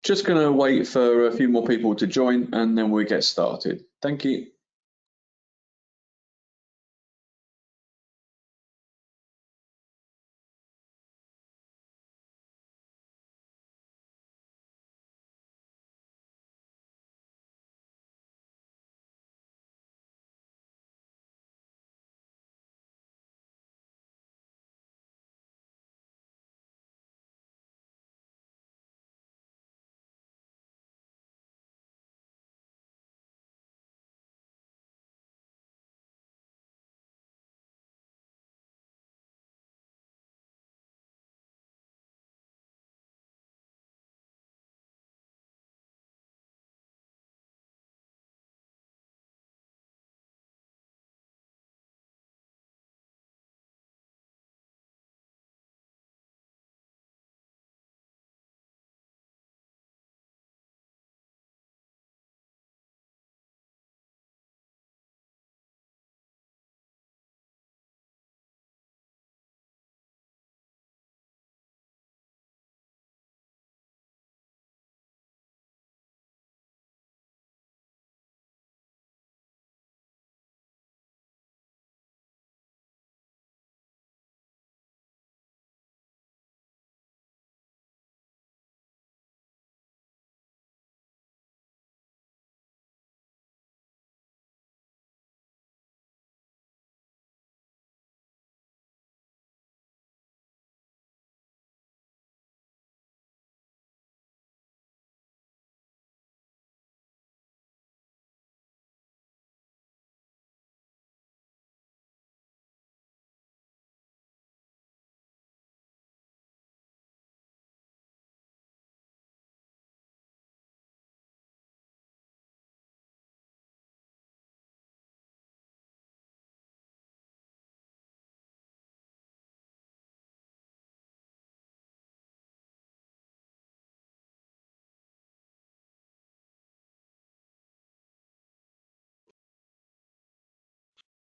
Just going to wait for a few more people to join and then we get started. Thank you.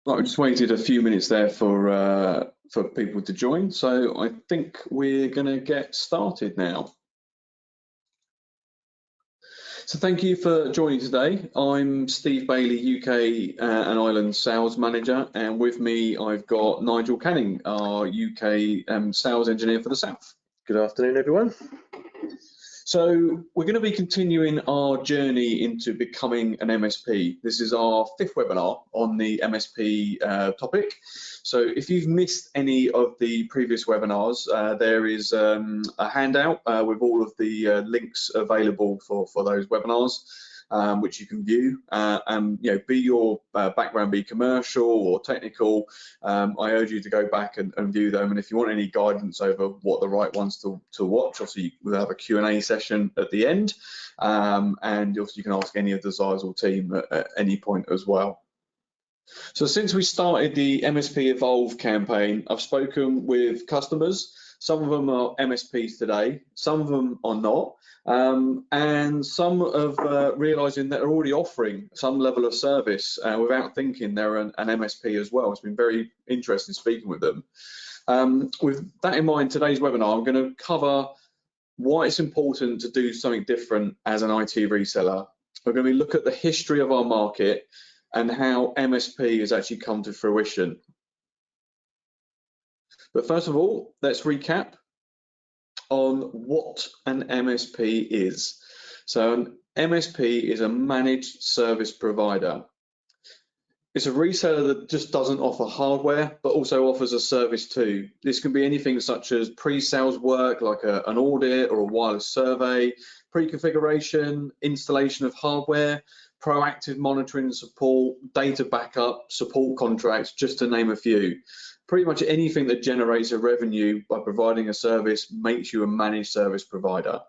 I just waited a few minutes there for people to join, so I think we're going to get started now. So thank you for joining today. I'm Steve Bailey, UK and Ireland Sales Manager, and with me I've got Nigel Canning, our UK Sales Engineer for the South. Good afternoon, everyone. So we're going to be continuing our journey into becoming an MSP. This is our 5th webinar on the MSP topic. So if you've missed any of the previous webinars, there is a handout with all of the links available for those webinars, which you can view. And be your background be commercial or technical, I urge you to go back and view them. And if you want any guidance over what the right ones to watch, obviously we'll have a Q&A session at the end, and also you can ask any of the Nigel team at any point as well. So since we started the MSP Evolve campaign, I've spoken with customers. Some of them are MSPs today, some of them are not, and some of realising that they're already offering some level of service without thinking they're an MSP as well. It's been very interesting speaking with them. With that in mind, today's webinar, I'm going to cover why it's important to do something different as an IT reseller. We're going to look at the history of our market and how MSP has actually come to fruition. But first of all, let's recap on what an MSP is. So an MSP is a managed service provider. It's a reseller that just doesn't offer hardware, but also offers a service too. This can be anything such as pre-sales work, like an audit or a wireless survey, pre-configuration, installation of hardware, proactive monitoring and support, data backup, support contracts, just to name a few. Pretty much anything that generates a revenue by providing a service makes you a managed service provider.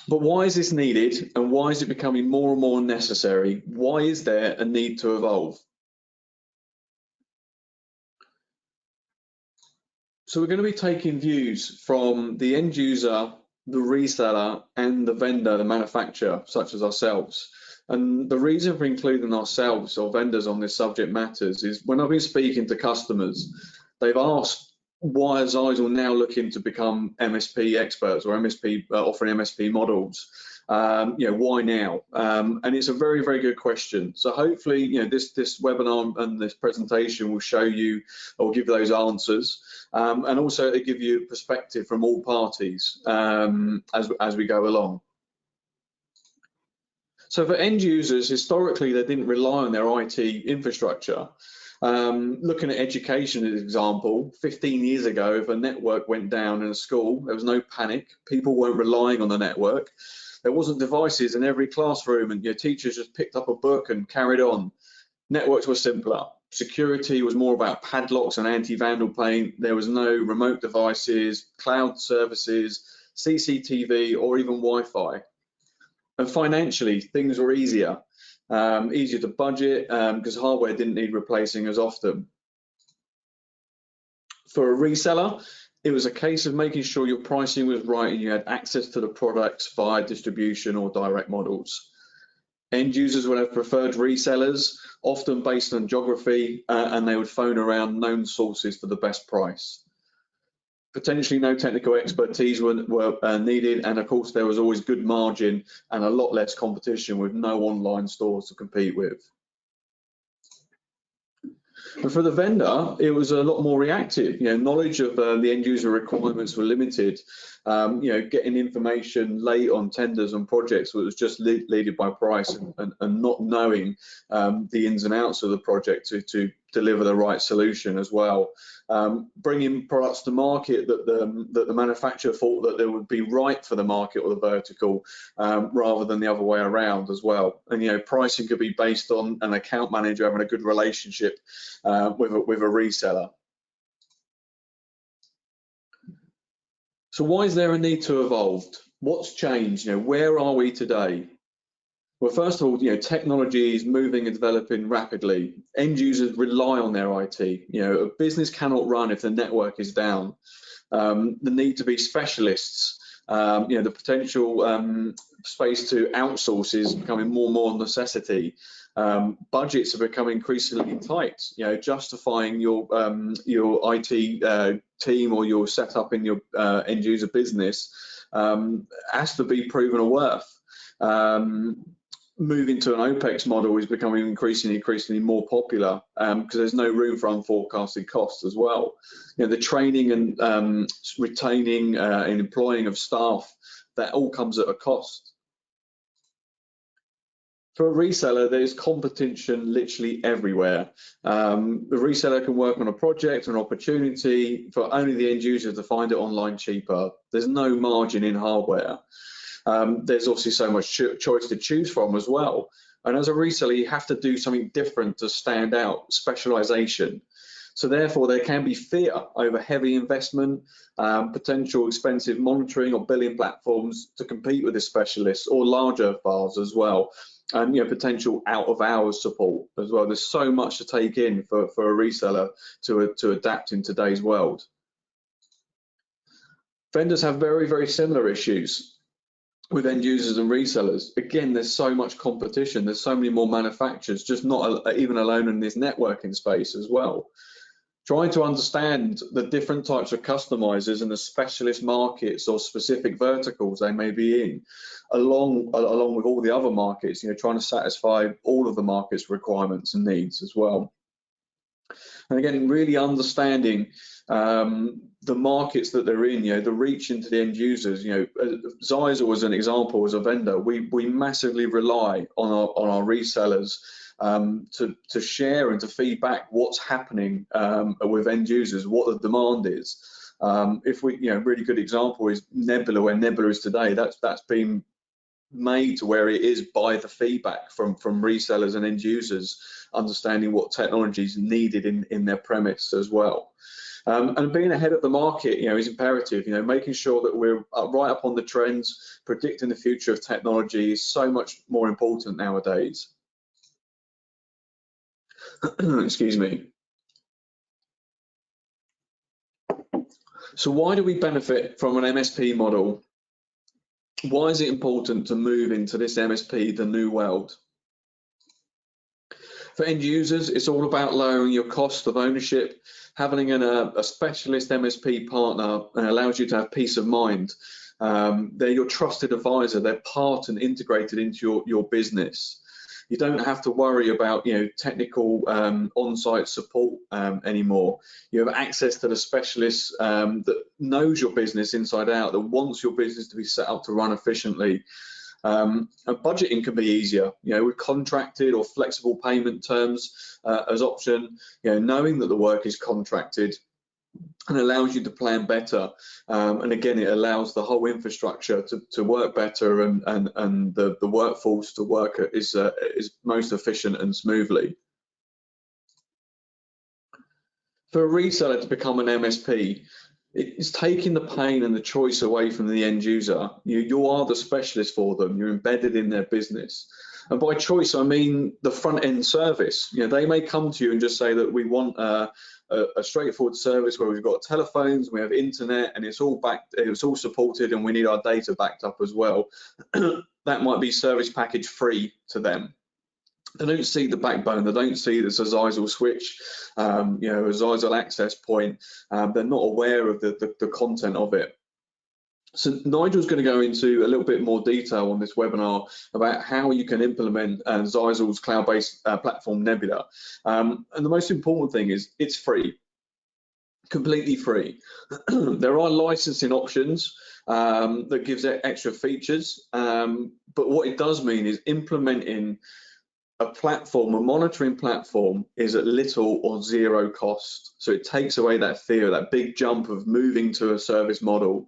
But why is this needed, and why is it becoming more and more necessary? Why is there a need to evolve? So we're going to be taking views from the end user, the reseller, and the vendor, the manufacturer, such as ourselves. And the reason for including ourselves or vendors on this subject matters is when I've been speaking to customers, they've asked why is Nigel now looking to become MSP experts or MSP offering MSP models? Why now? And it's a very, very good question. So hopefully, this webinar and this presentation will show you or give those answers, and also to give you perspective from all parties as we go along. So for end users, historically, they didn't rely on their IT infrastructure. Looking at education as an example, 15 years ago, if a network went down in a school, there was no panic. People weren't relying on the network. There wasn't devices in every classroom, and your teachers just picked up a book and carried on. Networks were simpler. Security was more about padlocks and anti-vandal paint. There was no remote devices, cloud services, CCTV, or even Wi-Fi. And financially, things were easier to budget because hardware didn't need replacing as often. For a reseller, it was a case of making sure your pricing was right and you had access to the products via distribution or direct models. End users would have preferred resellers, often based on geography, and they would phone around known sources for the best price. Potentially no technical expertise were needed, and of course there was always good margin and a lot less competition with no online stores to compete with. And for the vendor, it was a lot more reactive. Knowledge of the end user requirements were limited. Getting information late on tenders and projects was just leaded by price and not knowing the ins and outs of the project to deliver the right solution as well. Bringing products to market that the manufacturer thought that they would be right for the market or the vertical, rather than the other way around as well. And pricing could be based on an account manager having a good relationship with a reseller. So why is there a need to evolve? What's changed? Where are we today? Well, first of all, technology is moving and developing rapidly. End users rely on their IT. A business cannot run if the network is down. The need to be specialists, the potential space to outsource is becoming more and more a necessity. Budgets are becoming increasingly tight. Justifying your IT team or your setup in your end user business has to be proven a worth. Moving to an OPEX model is becoming increasingly more popular because there's no room for unforecasted costs as well. The training and retaining and employing of staff, that all comes at a cost. For a reseller, there's competition literally everywhere. The reseller can work on a project or an opportunity for only the end user to find it online cheaper. There's no margin in hardware. There's obviously so much choice to choose from as well. And as a reseller, you have to do something different to stand out, specialization. So therefore, there can be fear over heavy investment, potential expensive monitoring or billing platforms to compete with the specialists or larger files as well. And potential out of hours support as well. There's so much to take in for a reseller to adapt in today's world. Vendors have very, very similar issues with end users and resellers. Again, there's so much competition. There's so many more manufacturers, just not even alone in this networking space as well. Trying to understand the different types of customizers and the specialist markets or specific verticals they may be in, along with all the other markets, trying to satisfy all of the market's requirements and needs as well. And again, really understanding the markets that they're in, the reach into the end users. Xyzel as an example, as a vendor, we massively rely on our resellers to share and to feedback what's happening with end users, what the demand is. If we, really good example is Nebula, where Nebula is today. That's been made to where it is by the feedback from resellers and end users, understanding what technology is needed in their premise as well. And being ahead of the market, is imperative. Making sure that we're right up on the trends, predicting the future of technology is so much more important nowadays. Excuse me. So why do we benefit from an MSP model? Why is it important to move into this MSP, the new world? For end users, it's all about lowering your cost of ownership. Having a specialist MSP partner allows you to have peace of mind. They're your trusted advisor. They're part and integrated into your business. You don't have to worry about technical on-site support anymore. You have access to the specialist that knows your business inside out, that wants your business to be set up to run efficiently. And budgeting can be easier, with contracted or flexible payment terms as option. Knowing that the work is contracted and allows you to plan better, and again, it allows the whole infrastructure to work better and the workforce to work is most efficient and smoothly. For a reseller to become an MSP, it's taking the pain and the choice away from the end user. You are the specialist for them. You're embedded in their business. And by choice, I mean the front end service. They may come to you and just say that we want a straightforward service where we've got telephones, we have internet, and it's all supported, and we need our data backed up as well. That might be service package free to them. They don't see the backbone. They don't see this as Nigel switch, as Nigel access point. They're not aware of the content of it. So Nigel's going to go into a little bit more detail on this webinar about how you can implement Nigel's cloud-based platform Nebula. And the most important thing is it's free, completely free. There are licensing options that gives it extra features, but what it does mean is implementing a platform, a monitoring platform, is at little or zero cost. So it takes away that fear, that big jump of moving to a service model.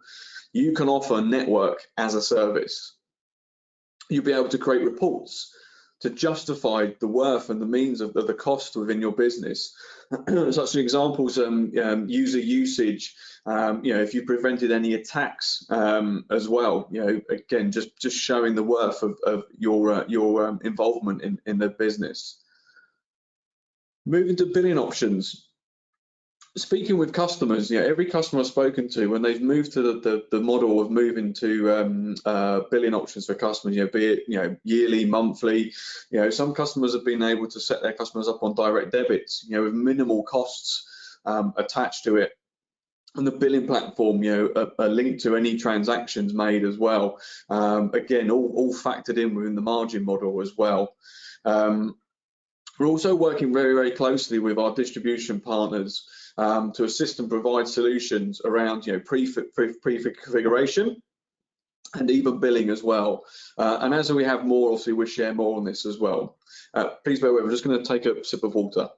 You can offer network as a service. You'll be able to create reports to justify the worth and the means of the cost within your business. Such examples, user usage, if you prevented any attacks as well, again, just showing the worth of your involvement in the business. Moving to billing options. Speaking with customers, every customer I've spoken to, when they've moved to the model of moving to billing options for customers, be it yearly, monthly, some customers have been able to set their customers up on direct debits, with minimal costs attached to it. And the billing platform, a link to any transactions made as well. Again, all factored in within the margin model as well. We're also working very, very closely with our distribution partners to assist and provide solutions around pre-configuration and even billing as well. And as we have more, obviously we'll share more on this as well. Please bear with me, I'm just going to take a sip of water.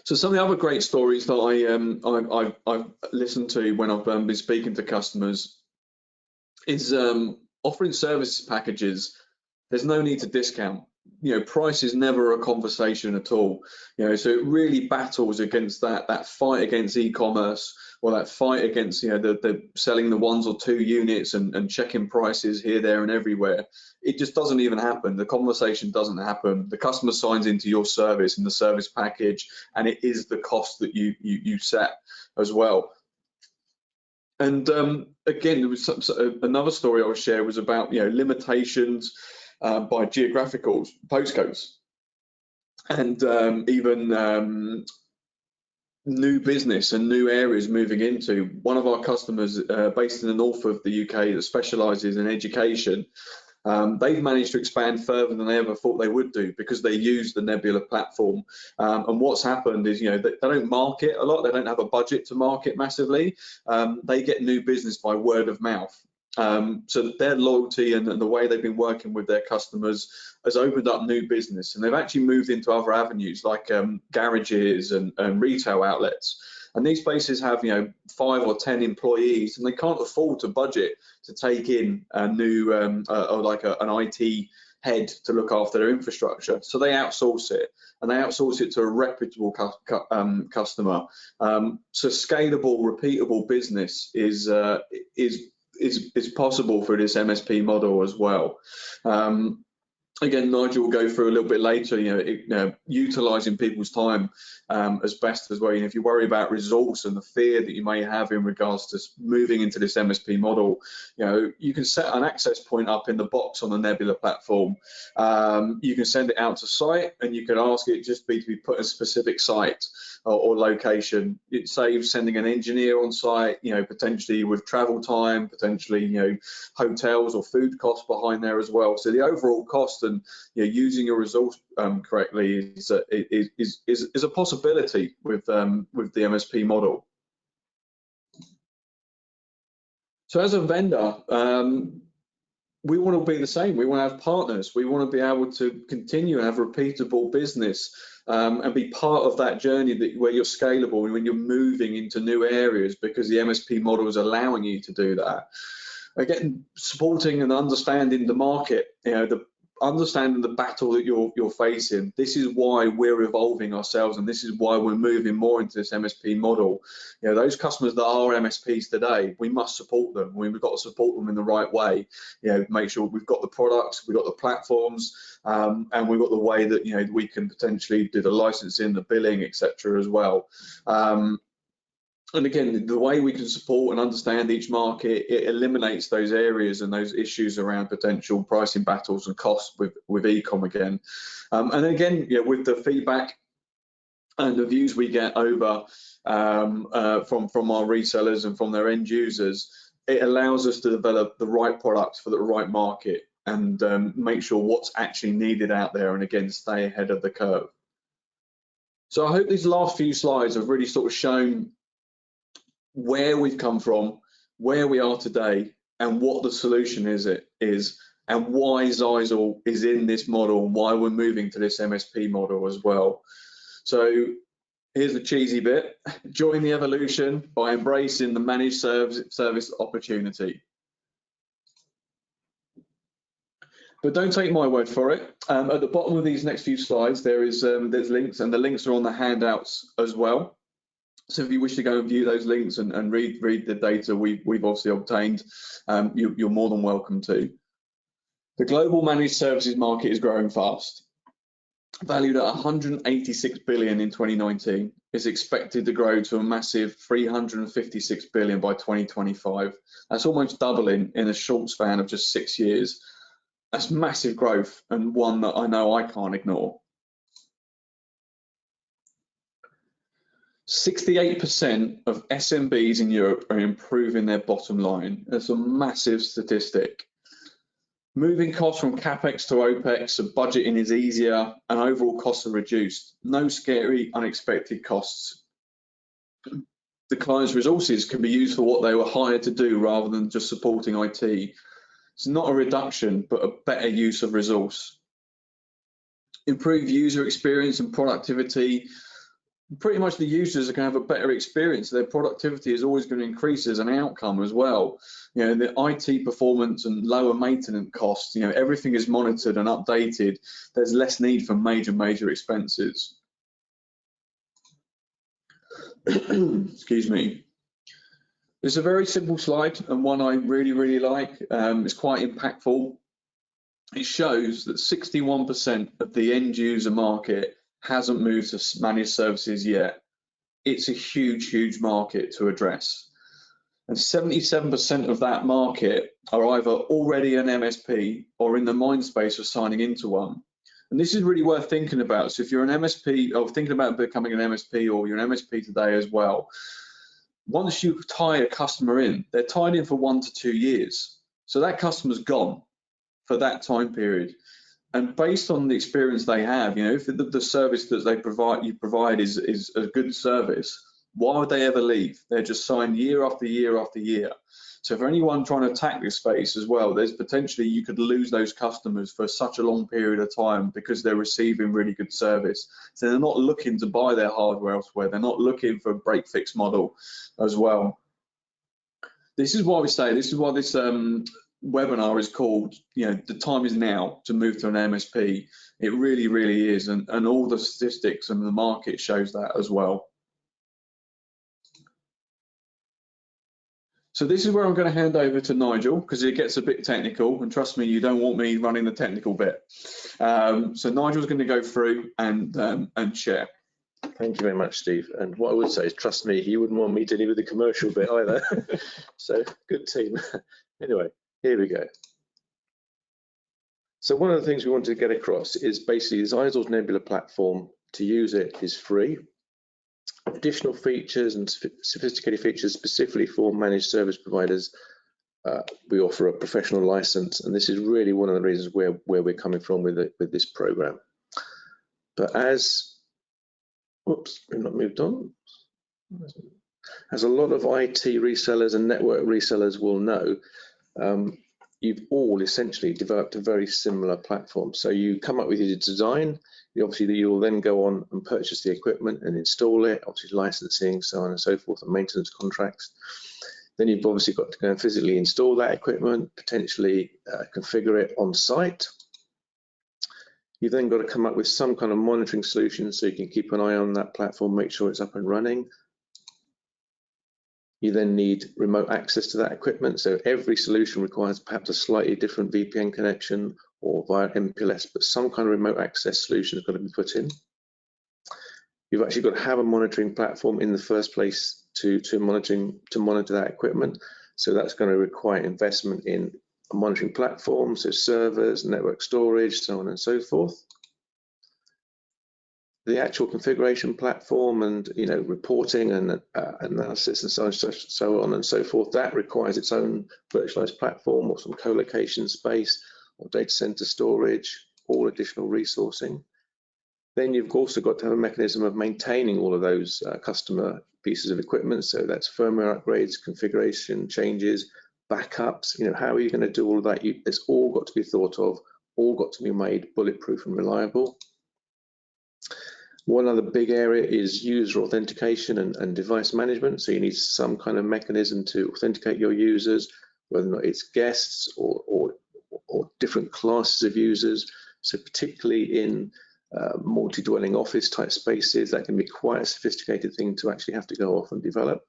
So some of the other great stories that I've listened to when I've been speaking to customers is offering service packages. There's no need to discount. Price is never a conversation at all. So it really battles against that fight against e-commerce, or that fight against the selling the 1 or 2 units and checking prices here, there, and everywhere. It just doesn't even happen. The conversation doesn't happen. The customer signs into your service and the service package, and it is the cost that you set as well. And again, there was another story I would share was about limitations by geographical postcodes, and even new business and new areas moving into. One of our customers based in the north of the UK that specialises in education, they've managed to expand further than they ever thought they would do because they use the Nebula platform. And what's happened is, they don't market a lot. They don't have a budget to market massively. They get new business by word of mouth. So their loyalty and the way they've been working with their customers has opened up new business, and they've actually moved into other avenues like garages and retail outlets. And these places have 5 or 10 employees, and they can't afford to budget to take in a new or like an IT head to look after their infrastructure. So they outsource it, and they outsource it to a reputable customer. So scalable, repeatable business is possible for this MSP model as well. Again, Nigel will go through a little bit later, utilising people's time as best as well. If you worry about resource and the fear that you may have in regards to moving into this MSP model, you can set an access point up in the box on the Nebula platform. You can send it out to site, and you can ask it just to be put a specific site or location. It saves sending an engineer on site, potentially with travel time, potentially, hotels or food costs behind there as well. So the overall cost and using your resource correctly is a possibility with the MSP model. So as a vendor, we want to be the same. We want to have partners. We want to be able to continue and have repeatable business and be part of that journey where you're scalable and when you're moving into new areas, because the MSP model is allowing you to do that. Again, supporting and understanding the market, understanding the battle that you're facing. This is why we're evolving ourselves, and this is why we're moving more into this MSP model. Those customers that are MSPs today, we must support them. We've got to support them in the right way. Make sure we've got the products, we've got the platforms, and we've got the way that we can potentially do the licensing, the billing, etc. as well. And again, the way we can support and understand each market, it eliminates those areas and those issues around potential pricing battles and costs with e-com again. And again, with the feedback and the views we get over from our resellers and from their end users, it allows us to develop the right products for the right market and make sure what's actually needed out there, and again, stay ahead of the curve. So I hope these last few slides have really sort of shown where we've come from, where we are today, and what the solution is, and why Nigel is in this model, and why we're moving to this MSP model as well. So here's the cheesy bit: join the evolution by embracing the managed service opportunity. But don't take my word for it. At the bottom of these next few slides, there's links, and the links are on the handouts as well. So if you wish to go and view those links and read the data we've obviously obtained, you're more than welcome to. The global managed services market is growing fast. Valued at 186 billion in 2019, is expected to grow to a massive 356 billion by 2025. That's almost doubling in a short span of just 6 years. That's massive growth, and one that I know I can't ignore. 68% of SMBs in Europe are improving their bottom line. That's a massive statistic. Moving costs from CapEx to OpEx, so budgeting is easier and overall costs are reduced. No scary, unexpected costs. The client's resources can be used for what they were hired to do rather than just supporting IT. It's not a reduction, but a better use of resource. Improve user experience and productivity. Pretty much the users are going to have a better experience. Their productivity is always going to increase as an outcome as well. The IT performance and lower maintenance costs, everything is monitored and updated. There's less need for major expenses. Excuse me. It's a very simple slide and one I really like. It's quite impactful. It shows that 61% of the end user market hasn't moved to managed services yet. It's a huge market to address. And 77% of that market are either already an MSP or in the mind space of signing into one. And this is really worth thinking about. So if you're an MSP or thinking about becoming an MSP, or you're an MSP today as well, once you tie a customer in, they're tied in for 1 to 2 years. So that customer's gone for that time period. And based on the experience they have, if the service that they provide is a good service, why would they ever leave? They're just signed year after year after year. So for anyone trying to attack this space as well, there's potentially you could lose those customers for such a long period of time because they're receiving really good service. So they're not looking to buy their hardware elsewhere. They're not looking for a break-fix model as well. This is why we say, this is why this webinar is called, the time is now to move to an MSP. It really is, and all the statistics and the market shows that as well. So this is where I'm going to hand over to Nigel, because it gets a bit technical, and trust me, you don't want me running the technical bit. So Nigel's going to go through and share. Thank you very much, Steve. And what I would say is, trust me, you wouldn't want me dealing with the commercial bit either. So good team. Anyway, here we go. So one of the things we wanted to get across is basically Nigel's Nebula platform. To use it is free. Additional features and sophisticated features specifically for managed service providers, we offer a professional license, and this is really one of the reasons where we're coming from with this program. But as, whoops, we've not moved on. As a lot of IT resellers and network resellers will know, you've all essentially developed a very similar platform. So you come up with your design, obviously you'll then go on and purchase the equipment and install it, obviously licensing, so on and so forth, and maintenance contracts. Then you've obviously got to go and physically install that equipment, potentially configure it on site. You've then got to come up with some kind of monitoring solution so you can keep an eye on that platform, make sure it's up and running. You then need remote access to that equipment. So every solution requires perhaps a slightly different VPN connection or via MPLS, but some kind of remote access solution has got to be put in. You've actually got to have a monitoring platform in the first place to monitor that equipment. So that's going to require investment in a monitoring platform, so servers, network storage, so on and so forth. The actual configuration platform and reporting and analysis and so on and so forth, that requires its own virtualized platform or some co-location space or data center storage, all additional resourcing. Then you've also got to have a mechanism of maintaining all of those customer pieces of equipment. So that's firmware upgrades, configuration changes, backups. How are you going to do all of that? It's all got to be thought of, all got to be made bulletproof and reliable. One other big area is user authentication and device management. So you need some kind of mechanism to authenticate your users, whether or not it's guests or different classes of users. So particularly in multi-dwelling office type spaces, that can be quite a sophisticated thing to actually have to go off and develop.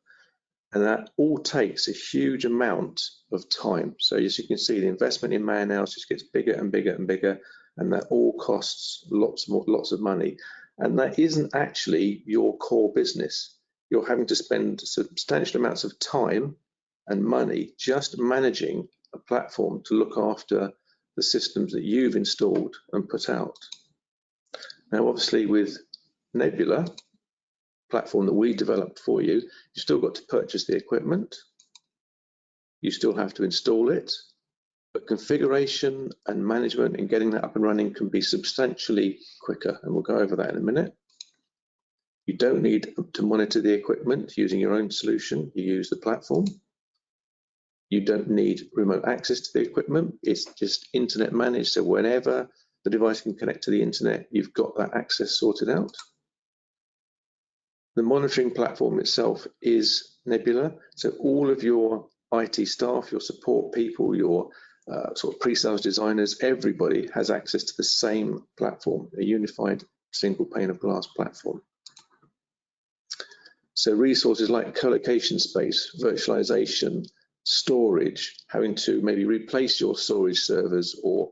And that all takes a huge amount of time. So as you can see, the investment in man-hours just gets bigger and bigger and bigger, and that all costs lots of money. And that isn't actually your core business. You're having to spend substantial amounts of time and money just managing a platform to look after the systems that you've installed and put out. Now, obviously, with Nebula platform that we developed for you, you've still got to purchase the equipment. You still have to install it. But configuration and management and getting that up and running can be substantially quicker, and we'll go over that in a minute. You don't need to monitor the equipment using your own solution. You use the platform. You don't need remote access to the equipment. It's just internet managed, so whenever the device can connect to the internet, you've got that access sorted out. The monitoring platform itself is Nebula, so all of your IT staff, your support people, your sort of pre-sales designers, everybody has access to the same platform, a unified single pane of glass platform. So resources like co-location space, virtualization, storage, having to maybe replace your storage servers or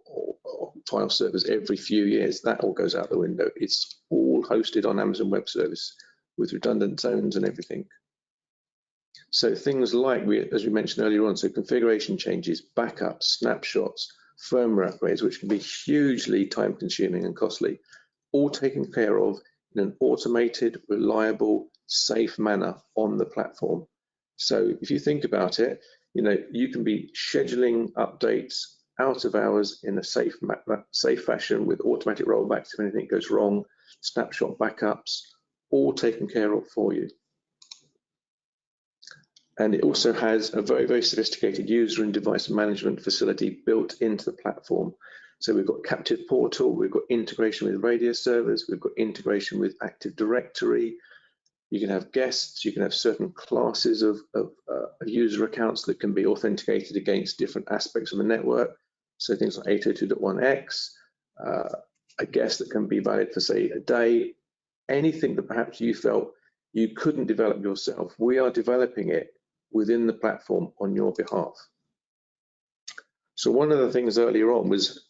file servers every few years, that all goes out the window. It's all hosted on Amazon Web Service with redundant zones and everything. So things like, as we mentioned earlier on, so configuration changes, backups, snapshots, firmware upgrades, which can be hugely time consuming and costly, all taken care of in an automated, reliable, safe manner on the platform. So if you think about it, you can be scheduling updates out of hours in a safe fashion with automatic rollbacks if anything goes wrong, snapshot backups, all taken care of for you. And it also has a very, very sophisticated user and device management facility built into the platform. So we've got captive portal, we've got integration with radio servers, we've got integration with Active Directory. You can have guests, you can have certain classes of user accounts that can be authenticated against different aspects of the network. So things like 802.1x, a guest that can be valid for, say, a day, anything that perhaps you felt you couldn't develop yourself. We are developing it within the platform on your behalf. So one of the things earlier on was,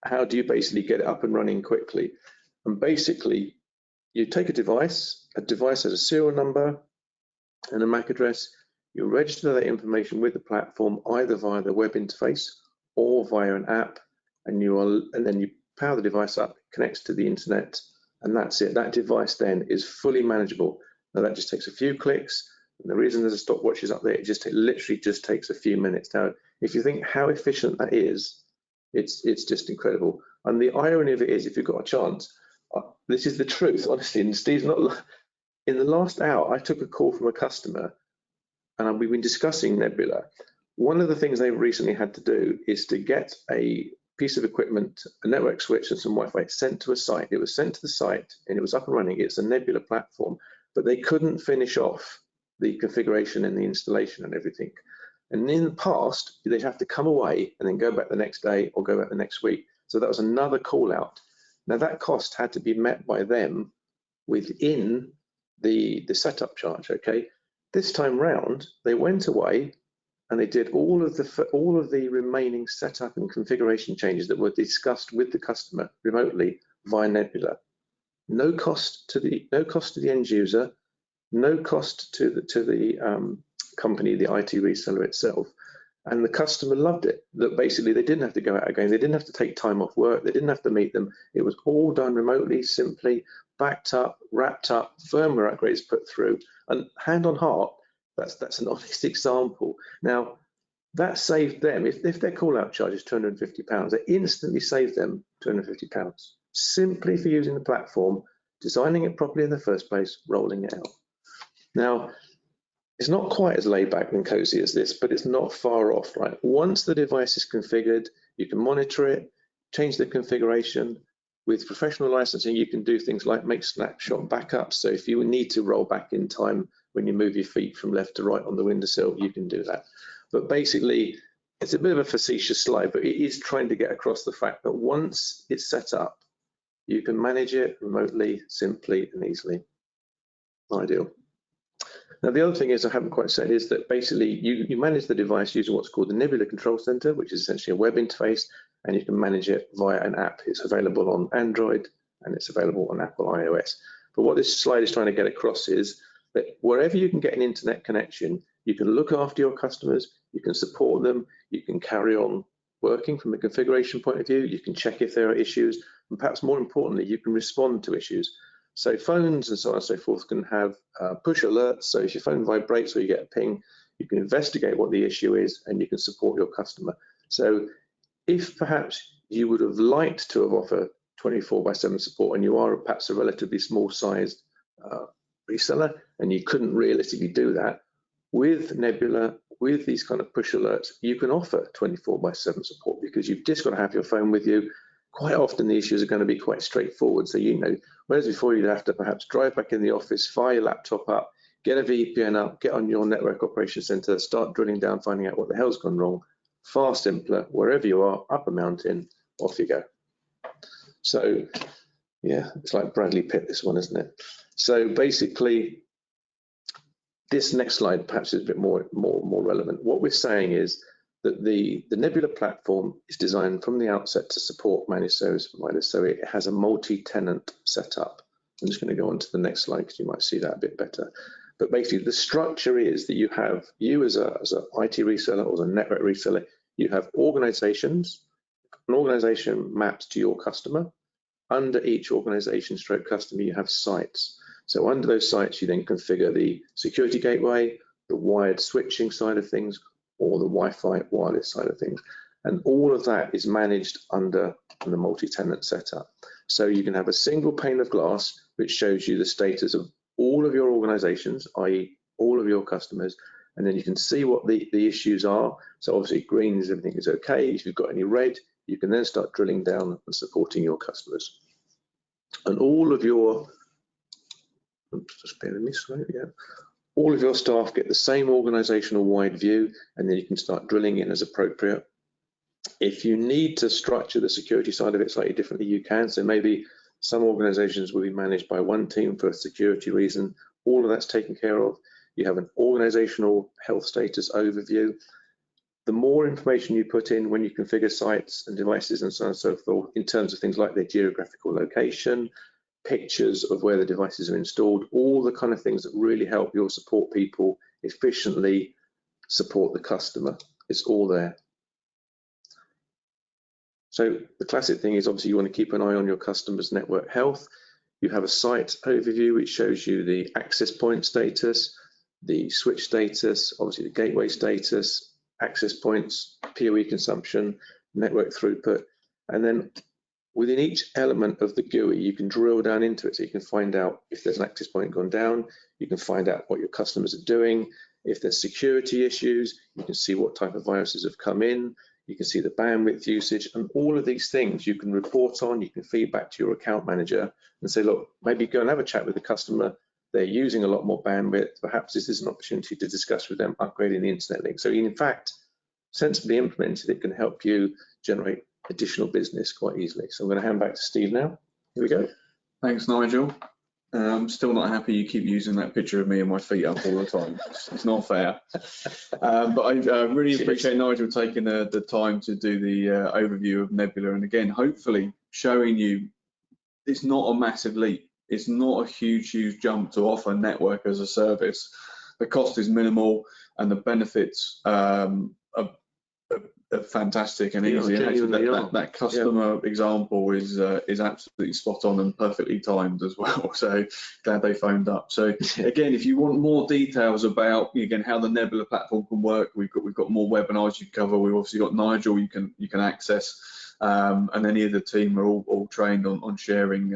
how do you basically get it up and running quickly? And basically, you take a device has a serial number and a MAC address. You register that information with the platform either via the web interface or via an app, and then you power the device up, connects to the internet, and that's it. That device then is fully manageable. Now that just takes a few clicks, and the reason there's a stopwatch is up there, it literally just takes a few minutes. Now, if you think how efficient that is, it's just incredible. And the irony of it is, if you've got a chance, this is the truth, honestly, and Steve's not. In the last hour, I took a call from a customer, and we've been discussing Nebula. One of the things they've recently had to do is to get a piece of equipment, a network switch and some Wi-Fi sent to a site. It was sent to the site and it was up and running. It's a Nebula platform, but they couldn't finish off the configuration and the installation and everything. And in the past, they'd have to come away and then go back the next day or go back the next week. So that was another call out. Now that cost had to be met by them within the setup charge, okay? This time round, they went away and they did all of the remaining setup and configuration changes that were discussed with the customer remotely via Nebula. No cost to the end user, no cost to the company, the IT reseller itself, and the customer loved it. That basically they didn't have to go out again, they didn't have to take time off work, they didn't have to meet them. It was all done remotely, simply backed up, wrapped up, firmware upgrades put through, and hand on heart, that's an honest example. Now, that saved them, if their call-out charge is £250, it instantly saved them £250, simply for using the platform, designing it properly in the first place, rolling it out. Now, it's not quite as laid back and cozy as this, but it's not far off, right? Once the device is configured, you can monitor it, change the configuration. With professional licensing, you can do things like make snapshot backups. So if you need to roll back in time when you move your feet from left to right on the windowsill, you can do that. But basically, it's a bit of a facetious slide, but it is trying to get across the fact that once it's set up, you can manage it remotely, simply and easily. Ideal. Now, the other thing is, I haven't quite said, is that basically you manage the device using what's called the Nebula Control Center, which is essentially a web interface, and you can manage it via an app. It's available on Android and it's available on Apple iOS. But what this slide is trying to get across is that wherever you can get an internet connection, you can look after your customers, you can support them, you can carry on working from a configuration point of view, you can check if there are issues, and perhaps more importantly, you can respond to issues. So phones and so on and so forth can have push alerts. So if your phone vibrates or you get a ping, you can investigate what the issue is and you can support your customer. So if perhaps you would have liked to have offered 24/7 support and you are perhaps a relatively small sized reseller and you couldn't realistically do that, with Nebula, with these kind of push alerts, you can offer 24/7 support because you've just got to have your phone with you. Quite often the issues are going to be quite straightforward. So, you know, whereas before you'd have to perhaps drive back in the office, fire your laptop up, get a VPN up, get on your network operations center, start drilling down, finding out what the hell's gone wrong. Far simpler, wherever you are, up a mountain, off you go. So, yeah, it's like Bradley Pitt, this one, isn't it? So basically, this next slide perhaps is a bit more relevant. What we're saying is that the Nebula platform is designed from the outset to support managed service providers, so it has a multi-tenant setup. I'm just going to go on to the next slide because you might see that a bit better. But basically, the structure is that you have, as an IT reseller or as a network reseller, you have organizations. An organization maps to your customer. Under each organization stroke customer, you have sites. So under those sites, you then configure the security gateway, the wired switching side of things, or the Wi-Fi wireless side of things. And all of that is managed under the multi-tenant setup. So you can have a single pane of glass which shows you the status of all of your organizations, i.e. all of your customers, and then you can see what the issues are. So obviously green is everything is okay. If you've got any red, you can then start drilling down and supporting your customers. And all of your, just bear with me, sorry, yeah. All of your staff get the same organizational wide view, and then you can start drilling in as appropriate. If you need to structure the security side of it slightly differently, you can. So maybe some organizations will be managed by one team for a security reason. All of that's taken care of. You have an organizational health status overview. The more information you put in when you configure sites and devices and so on and so forth, in terms of things like their geographical location, pictures of where the devices are installed, all the kind of things that really help your support people efficiently support the customer. It's all there. So the classic thing is obviously you want to keep an eye on your customer's network health. You have a site overview which shows you the access point status, the switch status, obviously the gateway status, access points, PoE consumption, network throughput, and then within each element of the GUI, you can drill down into it, so you can find out if there's an access point gone down, you can find out what your customers are doing, if there's security issues, you can see what type of viruses have come in, you can see the bandwidth usage, and all of these things you can report on, you can feed back to your account manager and say, look, maybe go and have a chat with the customer, they're using a lot more bandwidth, perhaps this is an opportunity to discuss with them upgrading the internet link. So in fact, sensibly implemented, it can help you generate additional business quite easily. So I'm going to hand back to Steve now. Here we go. Thanks, Nigel. I'm still not happy you keep using that picture of me and my feet up all the time. It's not fair. But I really appreciate Nigel taking the time to do the overview of Nebula. And again, hopefully showing you it's not a massive leap. It's not a huge jump to offer network as a service. The cost is minimal and the benefits are fantastic and easy. And actually that customer example is absolutely spot on and perfectly timed as well. So glad they phoned up. So again, if you want more details about again how the Nebula platform can work, we've got more webinars you can cover. We've obviously got Nigel you can access, and any of the team are all trained on sharing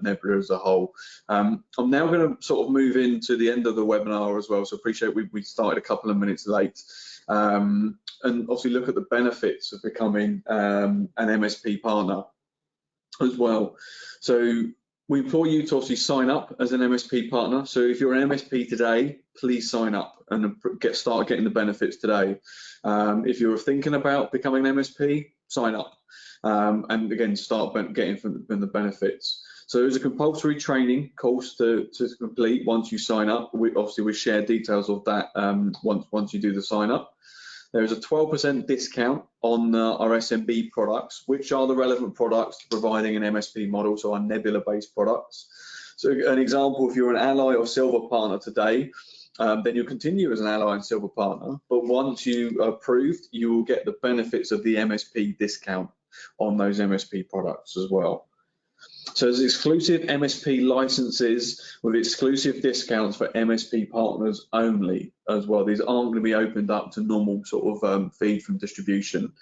Nebula as a whole. I'm now going to sort of move into the end of the webinar as well. So appreciate we started a couple of minutes late. And obviously look at the benefits of becoming an MSP partner as well. So we implore you to obviously sign up as an MSP partner. So if you're an MSP today, please sign up and start getting the benefits today. If you're thinking about becoming an MSP, sign up and again start getting from the benefits. So there's a compulsory training course to complete once you sign up. We share details of that once you do the sign up. There is a 12% discount on our SMB products, which are the relevant products to providing an MSP model, so our Nebula-based products. So an example, if you're an Ally or Silver partner today, then you'll continue as an Ally and Silver partner, but once you are approved, you will get the benefits of the MSP discount on those MSP products as well. So there's exclusive MSP licenses with exclusive discounts for MSP partners only as well. These aren't going to be opened up to normal sort of feed from distribution.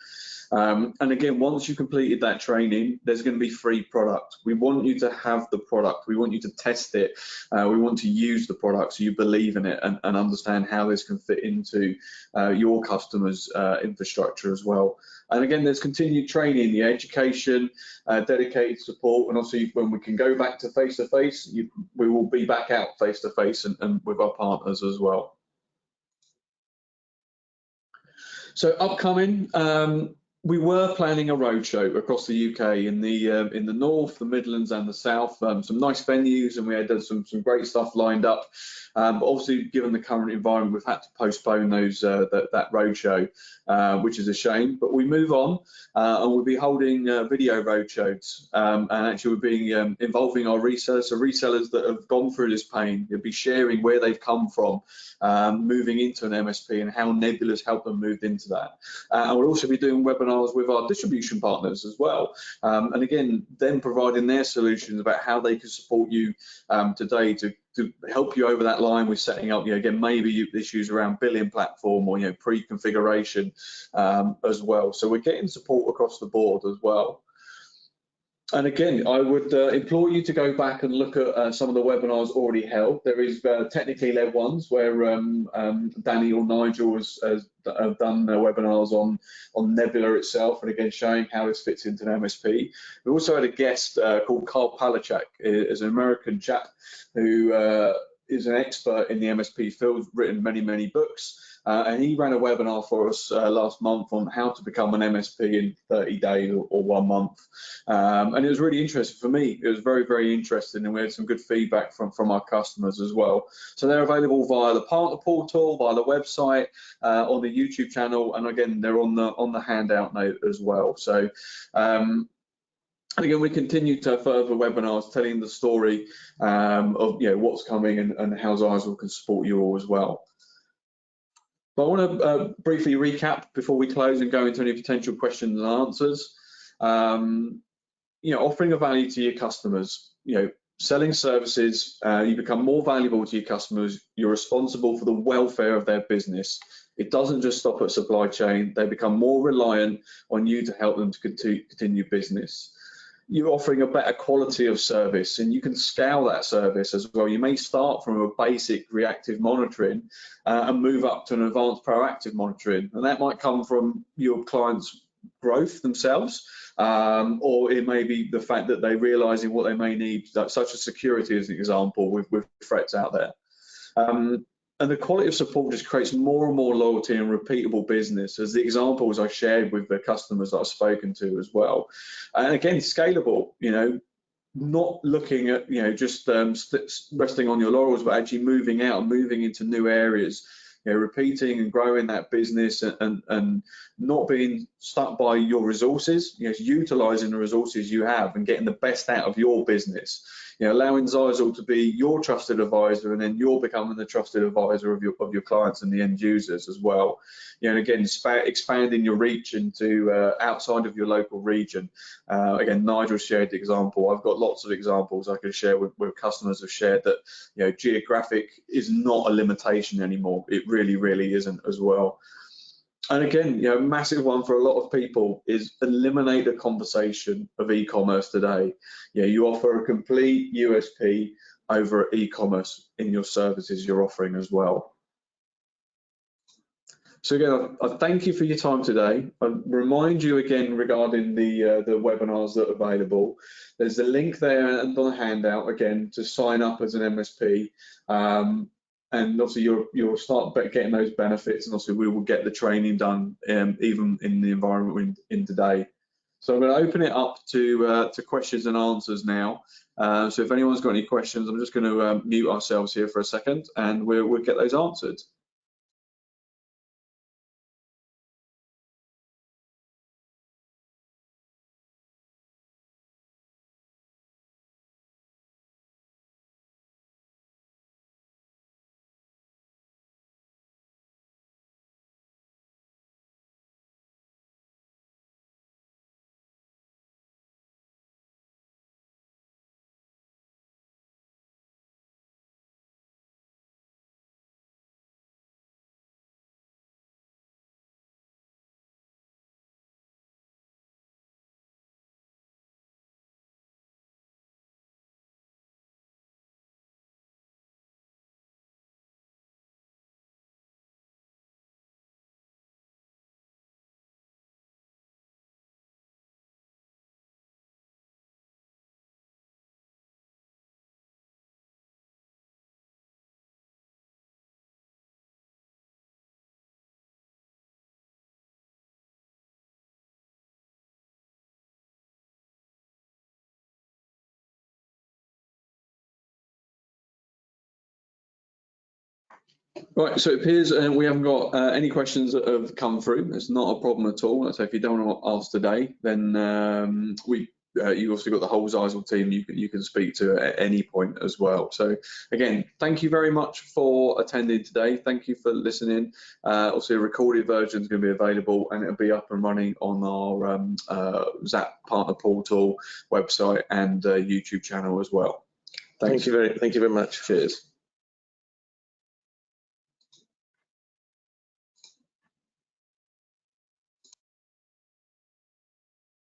And again, once you've completed that training, there's going to be free product. We want you to have the product. We want you to test it. We want to use the product so you believe in it and understand how this can fit into your customers' infrastructure as well. And again, there's continued training, the education, dedicated support, and obviously when we can go back to face-to-face, we will be back out face-to-face and with our partners as well. So upcoming, we were planning a roadshow across the UK in the north, the Midlands, and the south. Some nice venues, and we had some great stuff lined up. But obviously, given the current environment, we've had to postpone that roadshow, which is a shame. But we move on, and we'll be holding video roadshows, and actually we're being involving our resellers, so resellers that have gone through this pain. They'll be sharing where they've come from, moving into an MSP, and how Nebula's helped them move into that. And we'll also be doing webinars with our distribution partners as well, and again, them providing their solutions about how they can support you today to help you over that line with setting up, again, maybe issues around billing platform or pre-configuration as well. So we're getting support across the board as well. And again, I would implore you to go back and look at some of the webinars already held. There is technically led ones where Danny or Nigel have done webinars on Nebula itself, and again showing how this fits into an MSP. We also had a guest called Carl Palachuk, is an American chap who is an expert in the MSP field, written many books, and he ran a webinar for us last month on how to become an MSP in 30 days or 1 month, and it was really interesting for me. It was very interesting, and we had some good feedback from our customers as well. So they're available via the partner portal, via the website, on the YouTube channel, and again they're on the handout note as well. So and again, we continue to have further webinars telling the story of what's coming and how Nigel can support you all as well. But I want to briefly recap before we close and go into any potential questions and answers. Offering a value to your customers. Selling services, you become more valuable to your customers. You're responsible for the welfare of their business. It doesn't just stop at supply chain. They become more reliant on you to help them to continue business. You're offering a better quality of service, and you can scale that service as well. You may start from a basic reactive monitoring and move up to an advanced proactive monitoring, and that might come from your clients' growth themselves, or it may be the fact that they're realizing what they may need, such as security as an example, with threats out there. And the quality of support just creates more and more loyalty and repeatable business, as the examples I shared with the customers that I've spoken to as well. And again, scalable, not looking at, just resting on your laurels, but actually moving out and moving into new areas, repeating and growing that business, and not being stuck by your resources, utilizing the resources you have and getting the best out of your business. Allowing Nigel to be your trusted advisor, and then you're becoming the trusted advisor of your clients and the end users as well. And again, expanding your reach into outside of your local region. Again, Nigel shared the example. I've got lots of examples I can share where customers have shared that geographic is not a limitation anymore. It really isn't as well. And again, a massive one for a lot of people is eliminate the conversation of e-commerce today. You offer a complete USP over e-commerce in your services you're offering as well. So again, I thank you for your time today. I remind you again regarding the webinars that are available. There's a link there and on the handout again to sign up as an MSP. And obviously you'll start getting those benefits, and obviously we will get the training done even in the environment we're in today. So I'm going to open it up to questions and answers now. So if anyone's got any questions, I'm just going to mute ourselves here for a second, and we'll get those answered. Right, so it appears we haven't got any questions that have come through. It's not a problem at all. So if you don't want to ask today, then you also got the whole Nigel team you can speak to at any point as well. So again, thank you very much for attending today. Thank you for listening. Also, a recorded version is going to be available, and it'll be up and running on our Zap partner portal, website, and YouTube channel as well. Thank you very much. Cheers.